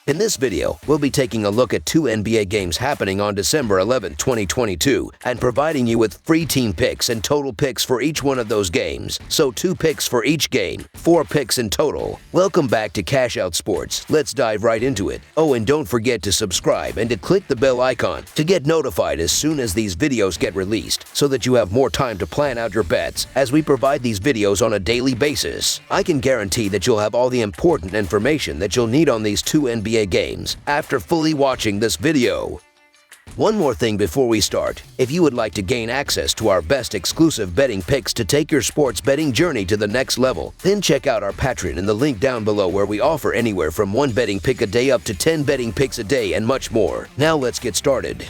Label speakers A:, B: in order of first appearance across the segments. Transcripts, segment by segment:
A: In this video, we'll be taking a look at two NBA games happening on December 11, 2022, and providing you with free team picks and total picks for each one of those games. So 2 picks for each game, 4 picks in total. Welcome back to Cash Out Sports. Let's dive right into it. Oh, and don't forget to subscribe and to click the bell icon to get notified as soon as these videos get released, so that you have more time to plan out your bets as we provide these videos on a daily basis. I can guarantee that you'll have all the important information that you'll need on these two NBA games after fully watching this video. One more thing before we start. If you would like to gain access to our best exclusive betting picks to take your sports betting journey to the next level, then check out our Patreon in the link down below, where we offer anywhere from 1 betting pick a day up to 10 betting picks a day and much more. Now let's get started.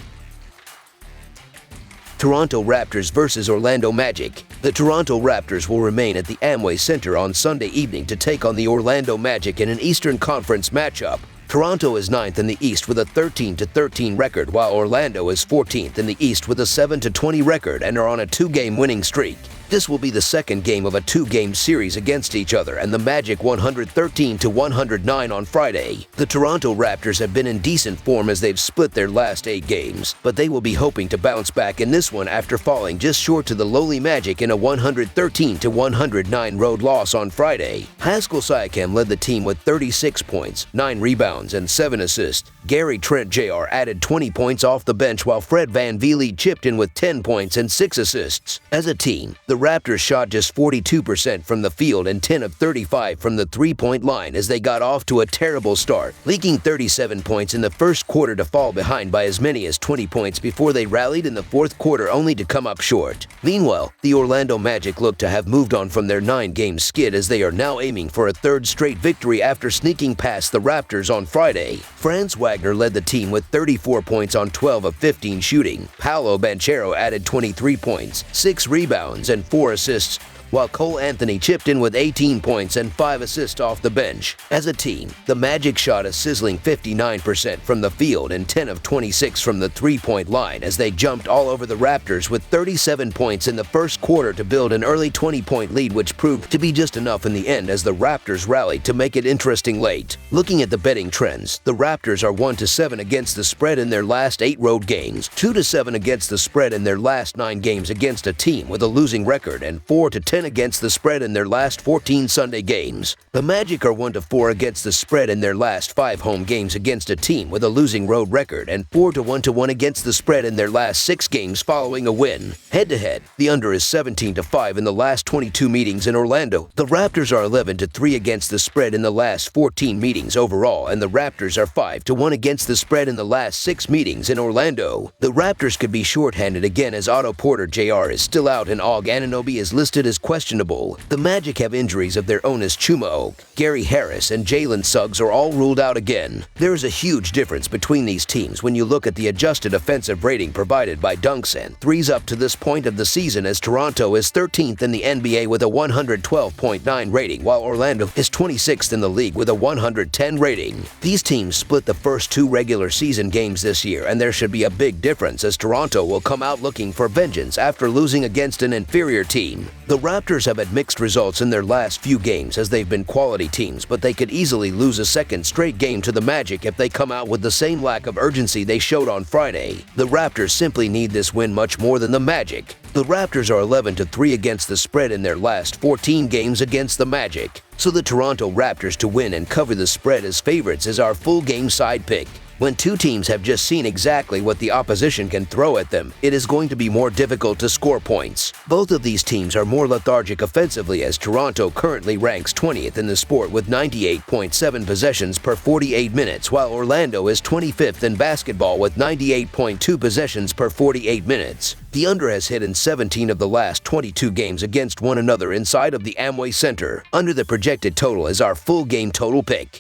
A: Toronto Raptors versus Orlando Magic. The Toronto Raptors will remain at the Amway Center on Sunday evening to take on the Orlando Magic in an Eastern Conference matchup. Toronto is 9th in the East with a 13-13 record, while Orlando is 14th in the East with a 7-20 record and are on a 2-game winning streak. This will be the second game of a 2-game series against each other, and the Magic 113-109 on Friday. The Toronto Raptors have been in decent form as they've split their last 8 games, but they will be hoping to bounce back in this one after falling just short to the lowly Magic in a 113-109 road loss on Friday. Pascal Siakam led the team with 36 points, 9 rebounds, and 7 assists. Gary Trent Jr. added 20 points off the bench, while Fred VanVleet chipped in with 10 points and 6 assists. As a team, the Raptors shot just 42% from the field and 10 of 35 from the three-point line as they got off to a terrible start, leaking 37 points in the first quarter to fall behind by as many as 20 points before they rallied in the fourth quarter, only to come up short. Meanwhile, the Orlando Magic look to have moved on from their 9-game skid, as they are now aiming for a 3rd straight victory after sneaking past the Raptors on Friday. Franz Wagner led the team with 34 points on 12 of 15 shooting. Paolo Banchero added 23 points, 6 rebounds, and 4 assists, while Cole Anthony chipped in with 18 points and 5 assists off the bench. As a team, the Magic shot a sizzling 59% from the field and 10 of 26 from the three-point line as they jumped all over the Raptors with 37 points in the first quarter to build an early 20-point lead, which proved to be just enough in the end as the Raptors rallied to make it interesting late. Looking at the betting trends, the Raptors are 1-7 against the spread in their last 8 road games, 2-7 against the spread in their last 9 games against a team with a losing record, and 4-10 against the spread in their last 14 Sunday games. The Magic are 1-4 against the spread in their last 5 home games against a team with a losing road record, and 4-1 against the spread in their last 6 games following a win. Head-to-head, the under is 17-5 in the last 22 meetings in Orlando. The Raptors are 11-3 against the spread in the last 14 meetings overall, and the Raptors are 5-1 against the spread in the last 6 meetings in Orlando. The Raptors could be shorthanded again as Otto Porter Jr. is still out and Og Anunoby is listed as questionable. The Magic have injuries of their own as Chuma Oak, Gary Harris, and Jalen Suggs are all ruled out again. There is a huge difference between these teams when you look at the adjusted offensive rating provided by dunks and threes up to this point of the season, as Toronto is 13th in the NBA with a 112.9 rating, while Orlando is 26th in the league with a 110 rating. These teams split the first 2 regular season games this year, and there should be a big difference as Toronto will come out looking for vengeance after losing against an inferior team. The Raptors have had mixed results in their last few games as they've been quality teams, but they could easily lose a 2nd straight game to the Magic if they come out with the same lack of urgency they showed on Friday. The Raptors simply need this win much more than the Magic. The Raptors are 11-3 against the spread in their last 14 games against the Magic, so the Toronto Raptors to win and cover the spread as favorites is our full game side pick. When two teams have just seen exactly what the opposition can throw at them, it is going to be more difficult to score points. Both of these teams are more lethargic offensively, as Toronto currently ranks 20th in the sport with 98.7 possessions per 48 minutes, while Orlando is 25th in basketball with 98.2 possessions per 48 minutes. The under has hit in 17 of the last 22 games against one another inside of the Amway Center. Under the projected total is our full game total pick.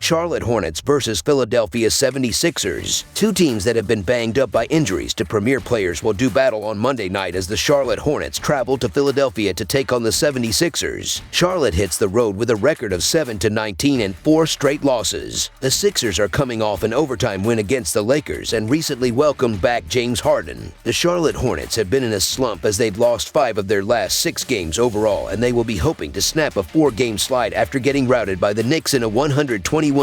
A: Charlotte Hornets versus Philadelphia 76ers. Two teams that have been banged up by injuries to premier players will do battle on Monday night as the Charlotte Hornets travel to Philadelphia to take on the 76ers. Charlotte hits the road with a record of 7-19 and 4 straight losses. The Sixers are coming off an overtime win against the Lakers and recently welcomed back James Harden. The Charlotte Hornets have been in a slump as they've lost 5 of their last 6 games overall, and they will be hoping to snap a 4-game slide after getting routed by the Knicks in a 121-102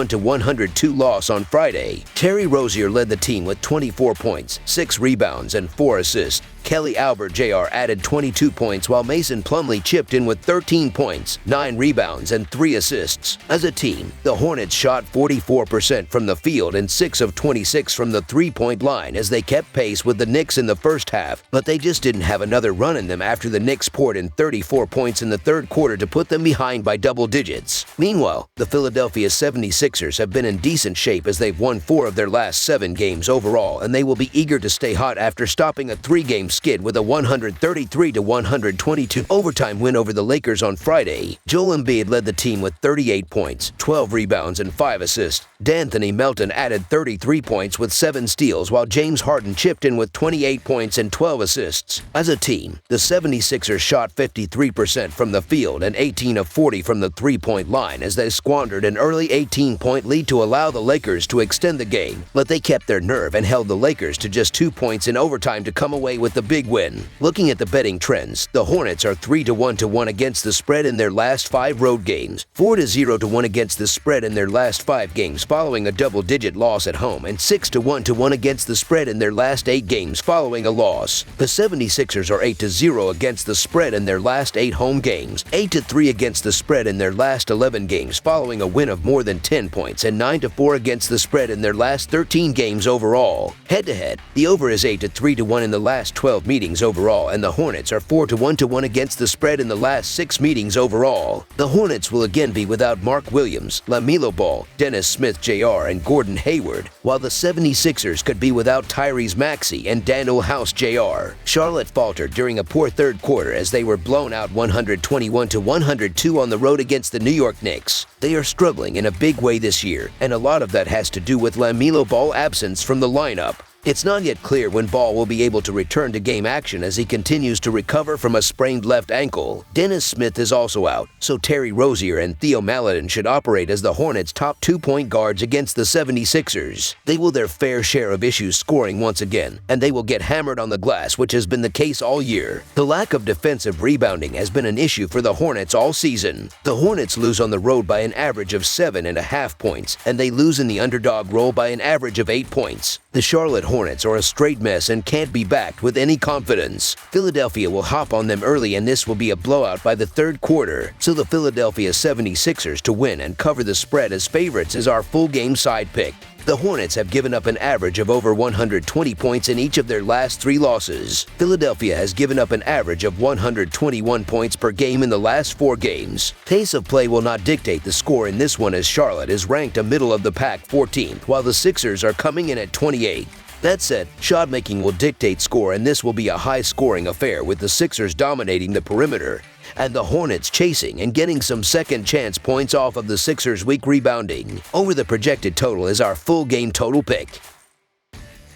A: loss on Friday. Terry Rozier led the team with 24 points, 6 rebounds, and 4 assists. Kelly Albert Jr. added 22 points while Mason Plumlee chipped in with 13 points, 9 rebounds, and 3 assists. As a team, the Hornets shot 44% from the field and 6 of 26 from the three-point line as they kept pace with the Knicks in the first half, but they just didn't have another run in them after the Knicks poured in 34 points in the third quarter to put them behind by double digits. Meanwhile, the Philadelphia 76ers have been in decent shape as they've won 4 of their last 7 games overall, and they will be eager to stay hot after stopping a 3-game skid with a 133-122 overtime win over the Lakers on Friday. Joel Embiid led the team with 38 points, 12 rebounds, and 5 assists. D'Anthony Melton added 33 points with 7 steals, while James Harden chipped in with 28 points and 12 assists. As a team, the 76ers shot 53% from the field and 18 of 40 from the three-point line as they squandered an early 18-point lead to allow the Lakers to extend the game, but they kept their nerve and held the Lakers to just 2 points in overtime to come away with the big win. Looking at the betting trends, the Hornets are 3-1 against the spread in their last 5 road games, 4-0 against the spread in their last 5 games following a double-digit loss at home, and 6-1 against the spread in their last 8 games following a loss. The 76ers are 8-0 against the spread in their last 8 home games, 8-3 against the spread in their last 11 games following a win of more than 10 points, and 9-4 against the spread in their last 13 games overall. Head-to-head, the over is 8-3 in the last 12 meetings overall, and the Hornets are 4-1 against the spread in the last 6 meetings overall. The Hornets will again be without Mark Williams, LaMelo Ball, Dennis Smith Jr., and Gordon Hayward, while the 76ers could be without Tyrese Maxey and Daniel House Jr. Charlotte faltered during a poor third quarter as they were blown out 121-102 on the road against the New York Knicks. They are struggling in a big way this year, and a lot of that has to do with LaMelo Ball's absence from the lineup. It's not yet clear when Ball will be able to return to game action as he continues to recover from a sprained left ankle. Dennis Smith is also out, so Terry Rozier and Theo Maledon should operate as the Hornets' top 2-point guards against the 76ers. They will their fair share of issues scoring once again, and they will get hammered on the glass, which has been the case all year. The lack of defensive rebounding has been an issue for the Hornets all season. The Hornets lose on the road by an average of 7.5 points, and they lose in the underdog role by an average of 8 points. The Charlotte Hornets are a straight mess and can't be backed with any confidence. Philadelphia will hop on them early, and this will be a blowout by the third quarter. So the Philadelphia 76ers to win and cover the spread as favorites is our full game side pick. The Hornets have given up an average of over 120 points in each of their last 3 losses. Philadelphia has given up an average of 121 points per game in the last 4 games. Pace of play will not dictate the score in this one as Charlotte is ranked a middle-of-the-pack 14th, while the Sixers are coming in at 28th. That said, shot making will dictate score, and this will be a high-scoring affair with the Sixers dominating the perimeter and the Hornets chasing and getting some second-chance points off of the Sixers' weak rebounding. Over the projected total is our full game total pick.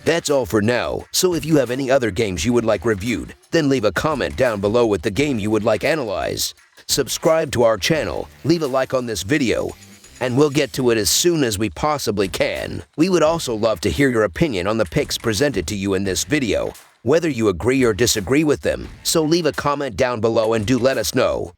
A: That's all for now, so if you have any other games you would like reviewed, then leave a comment down below with the game you would like analyzed. Subscribe to our channel, leave a like on this video, and we'll get to it as soon as we possibly can. We would also love to hear your opinion on the picks presented to you in this video, whether you agree or disagree with them, so leave a comment down below and do let us know.